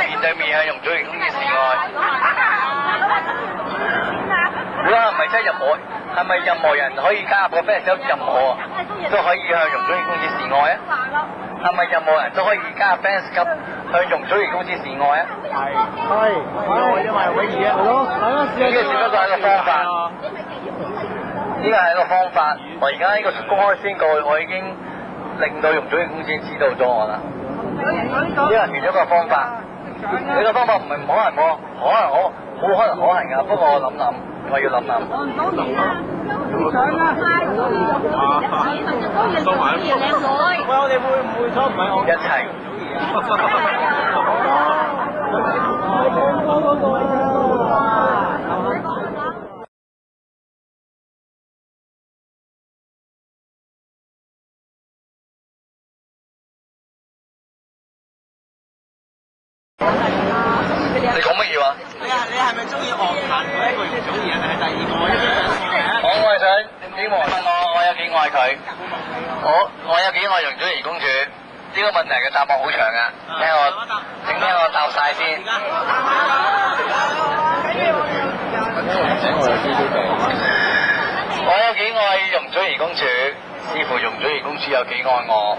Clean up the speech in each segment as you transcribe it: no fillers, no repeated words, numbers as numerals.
面對面向容祖兒公主示愛。如果係咪真係係咪任何人可以加入個 fans club，任何都可以向容祖兒公主示愛啊？係咪任何人都可以加入 fans club 向容祖兒公主示愛啊？係，因為永遠係咯，呢個只不過係一個方法，呢個係一個方法。我而家呢個公開宣告，我已經令到容祖兒公主知道咗我啦。呢個係其中一個方法。呢個方法唔係唔可能喎，可能好可能可行㗎。不過我諗諗，我要諗諗。喂，我哋會唔會咗唔係我一齊？你講乜嘢話？你係咪中意樂壇嗰一個容祖兒啊？定係第二個？我係想希望問我有幾愛佢，我有幾愛容祖兒公主？呢個問題嘅答案好長啊！請聽我答晒先。我有幾愛容祖兒公主，視乎容祖兒公主有幾愛我。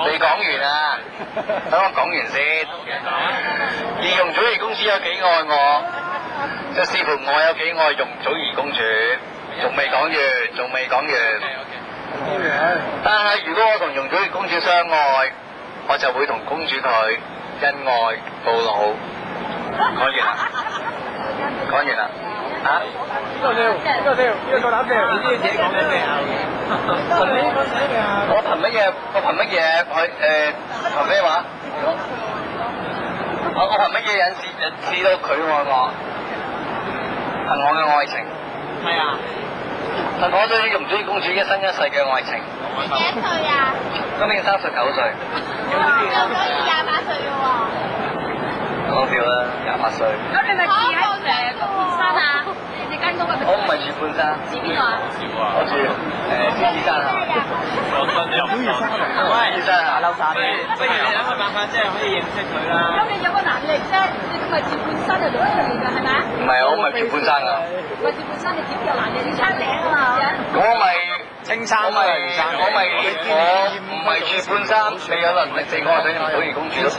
未講完啊！等我講完先。而容祖兒公主有幾愛我，就視乎我有幾愛容祖兒公主。仲未講完。但係如果我同容祖兒公主相愛，我就會同公主佢恩愛到老。講完啦。啊？呢個夠膽笑，你知自己講緊咩啊？我憑乜嘢去憑咩話？我憑乜嘢引致到佢愛我？憑我嘅愛情。係啊。憑我對容祖兒公主一生一世嘅愛情。你幾多歲啊？今年39歲。容祖兒28歲嘅喎。講笑啦，28歲。咁你咪住喺半山啊？你間屋我唔係住半山。住邊度啊？我住獅子山下。獅子山下樓山。不如你諗個辦法，即係可以認識佢啦。咁你有個男嘅啫，你咪住半山就攞出嚟㗎，係咪？唔係，我唔係住半山㗎。唔係住半山，你點有男嘅？你撐頂啊嘛！我咪青山我唔係住半山，未有能力地我想容祖兒公主咯。